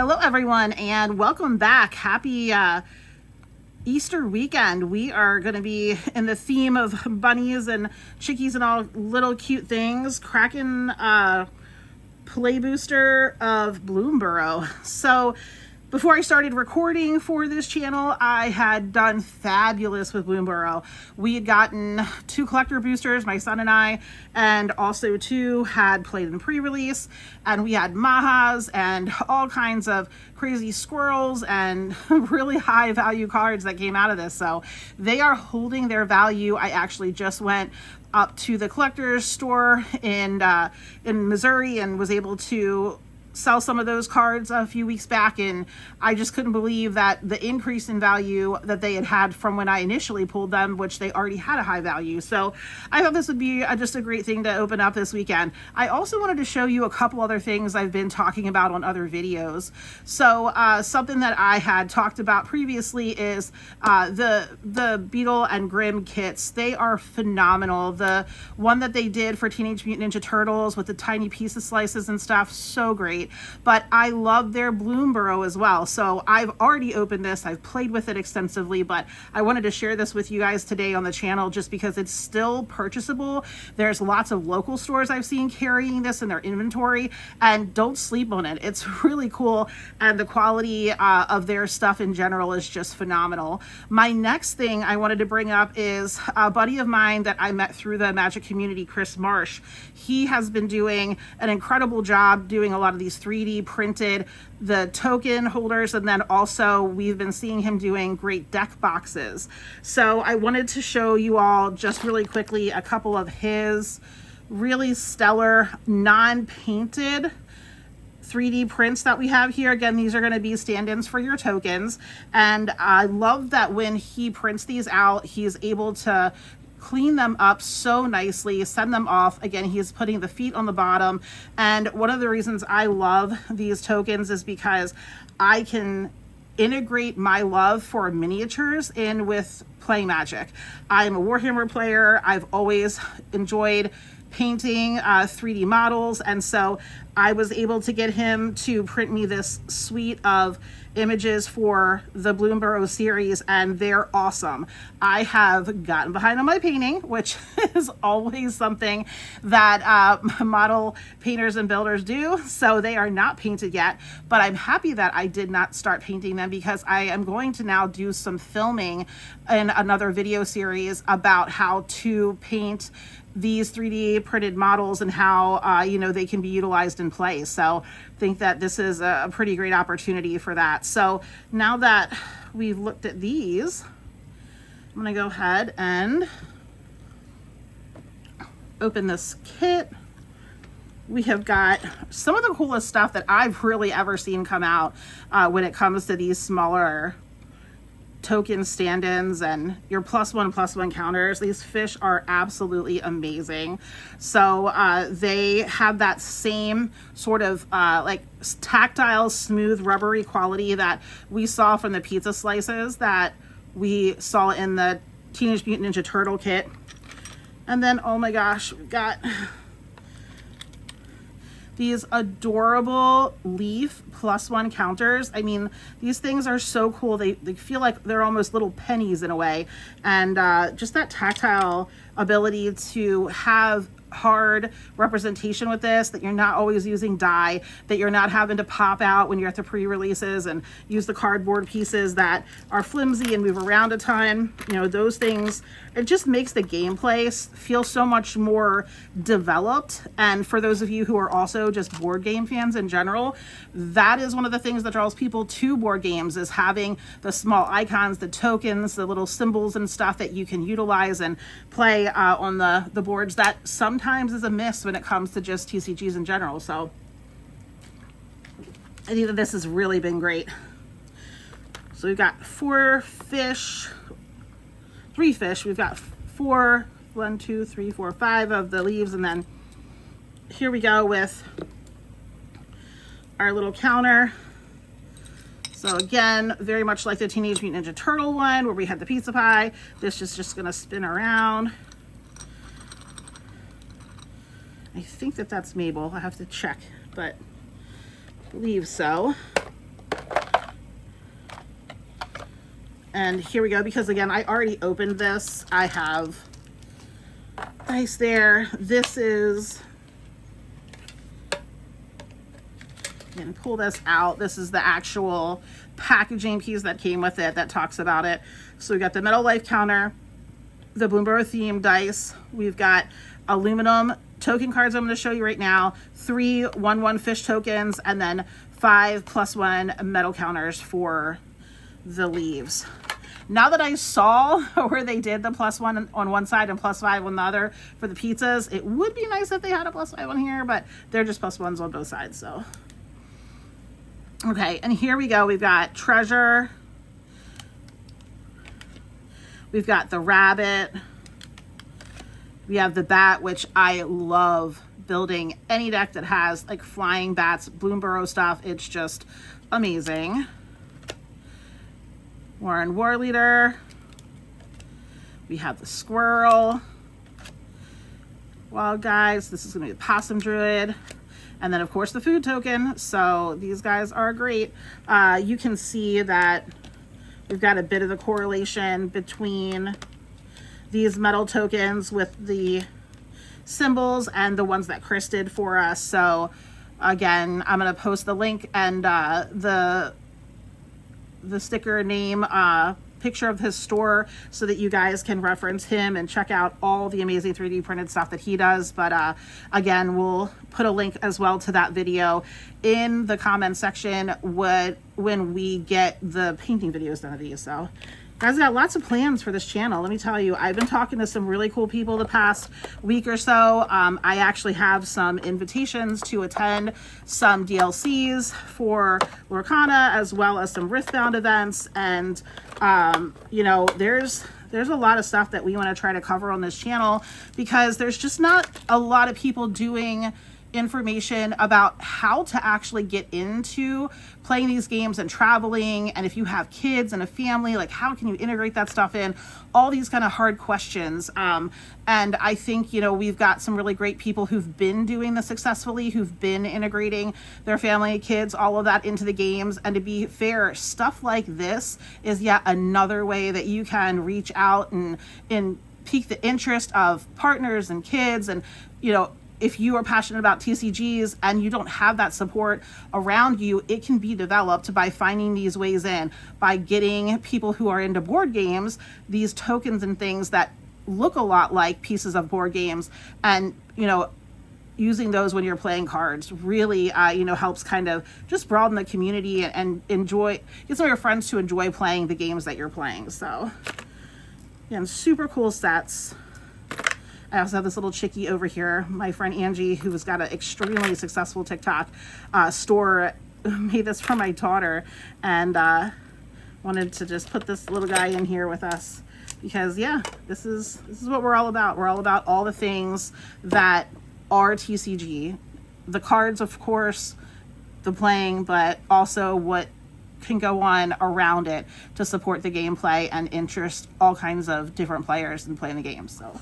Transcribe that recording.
Hello everyone and welcome back. Happy Easter weekend. We are going to be in the theme of bunnies and chickies and all little cute things, cracking play booster of Bloomburrow. So before I started recording for this channel, I had done fabulous with Bloomburrow. We had gotten 2 collector boosters, my son and I, and also 2 had played in pre-release, and we had mahas and all kinds of crazy squirrels and really high value cards that came out of this. So they are holding their value. I actually just went up to the collector's store in Missouri and was able to sell some of those cards a few weeks back, and I just couldn't believe that the increase in value that they had from when I initially pulled them, which they already had a high value. So I thought this would be just a great thing to open up this weekend. I also wanted to show you a couple other things I've been talking about on other videos. So something that I had talked about previously is the Beadle and Grimm kits. They are phenomenal. The one that they did for Teenage Mutant Ninja Turtles with the tiny pieces slices and stuff, so great. But I love their Bloomburrow as well. So I've already opened this. I've played with it extensively, but I wanted to share this with you guys today on the channel just because it's still purchasable. There's lots of local stores I've seen carrying this in their inventory, and don't sleep on it. It's really cool, and the quality of their stuff in general is just phenomenal. My next thing I wanted to bring up is a buddy of mine that I met through the Magic community, Chris Marsh. He has been doing an incredible job doing a lot of these 3D printed the token holders, and then also we've been seeing him doing great deck boxes. So I wanted to show you all just really quickly a couple of his really stellar non-painted 3D prints that we have here. Again, these are going to be stand-ins for your tokens, and I love that when he prints these out, he's able to clean them up so nicely, send them off. Again, he's putting the feet on the bottom, and one of the reasons I love these tokens is because I can integrate my love for miniatures in with playing Magic. I'm a Warhammer player. I've always enjoyed painting 3D models, and so I was able to get him to print me this suite of images for the Bloomburrow series, and they're awesome. I have gotten behind on my painting, which is always something that model painters and builders do, so they are not painted yet, but I'm happy that I did not start painting them because I am going to now do some filming in another video series about how to paint these 3D printed models and how you know, they can be utilized in play. So I think that this is a pretty great opportunity for that. So now that we've looked at these, I'm gonna go ahead and open this kit. We have got some of the coolest stuff that I've really ever seen come out when it comes to these smaller token stand-ins and your +1/+1 counters. These fish are absolutely amazing. So they have that same sort of like tactile, smooth, rubbery quality that we saw from the pizza slices that we saw in the Teenage Mutant Ninja Turtle kit. And then, oh my gosh, we've got these adorable leaf +1 counters. I mean, these things are so cool. They feel like they're almost little pennies in a way. And just that tactile ability to have hard representation with this, that you're not always using die, that you're not having to pop out when you're at the pre-releases and use the cardboard pieces that are flimsy and move around a ton. You know, those things, it just makes the gameplay feel so much more developed. And for those of you who are also just board game fans in general, that is one of the things that draws people to board games, is having the small icons, the tokens, the little symbols and stuff that you can utilize and play on the boards. That sometimes is a miss when it comes to just TCGs in general. So I think that this has really been great. So we've got 3 fish. We've got 4, 1, 2, 3, 4, 5 of the leaves, and then here we go with our little counter. So again, very much like the Teenage Mutant Ninja Turtle one where we had the pizza pie, this is just gonna spin around. I think that that's Mabel. I have to check, but I believe so. And here we go, because again, I already opened this. I have dice there. This is, I'm gonna pull this out. This is the actual packaging piece that came with it that talks about it. So we got the metal life counter, the Bloomburrow theme dice. We've got aluminum token cards I'm going to show you right now, 3 1/1 fish tokens, and then 5 +1 metal counters for the leaves. Now that I saw where they did the +1 on one side and +5 on the other for the pizzas, it would be nice if they had a +5 on here, but they're just +1s on both sides. So okay, and here we go. We've got treasure, we've got the rabbit, we have the bat, which I love building any deck that has like flying bats, Bloomburrow stuff. It's just amazing. Warren War Leader. We have the squirrel. Wild guys. This is going to be the possum druid. And then of course the food token. So these guys are great. You can see that we've got a bit of the correlation between these metal tokens with the symbols and the ones that Chris did for us. So again, I'm going to post the link and the sticker name, picture of his store, so that you guys can reference him and check out all the amazing 3D printed stuff that he does. But again, we'll put a link as well to that video in the comment section when we get the painting videos done of these. So guys, I got lots of plans for this channel. Let me tell you, I've been talking to some really cool people the past week or so. I actually have some invitations to attend some DLCs for Lorcana, as well as some Riftbound events. And, you know, there's a lot of stuff that we want to try to cover on this channel, because there's just not a lot of people doing information about how to actually get into playing these games and traveling. And if you have kids and a family, like how can you integrate that stuff in? All these kind of hard questions. And I think, you know, we've got some really great people who've been doing this successfully, who've been integrating their family, kids, all of that into the games. And to be fair, stuff like this is yet another way that you can reach out and pique the interest of partners and kids. And, you know, if you are passionate about TCGs and you don't have that support around you, it can be developed by finding these ways in, by getting people who are into board games these tokens and things that look a lot like pieces of board games, and, you know, using those when you're playing cards really, you know, helps kind of just broaden the community and get some of your friends to enjoy playing the games that you're playing. So, again, super cool sets. I also have this little chickie over here. My friend Angie, who's got an extremely successful TikTok store, made this for my daughter, and wanted to just put this little guy in here with us, because yeah, this is what we're all about. We're all about all the things that are TCG, the cards, of course, the playing, but also what can go on around it to support the gameplay and interest all kinds of different players in playing the game. So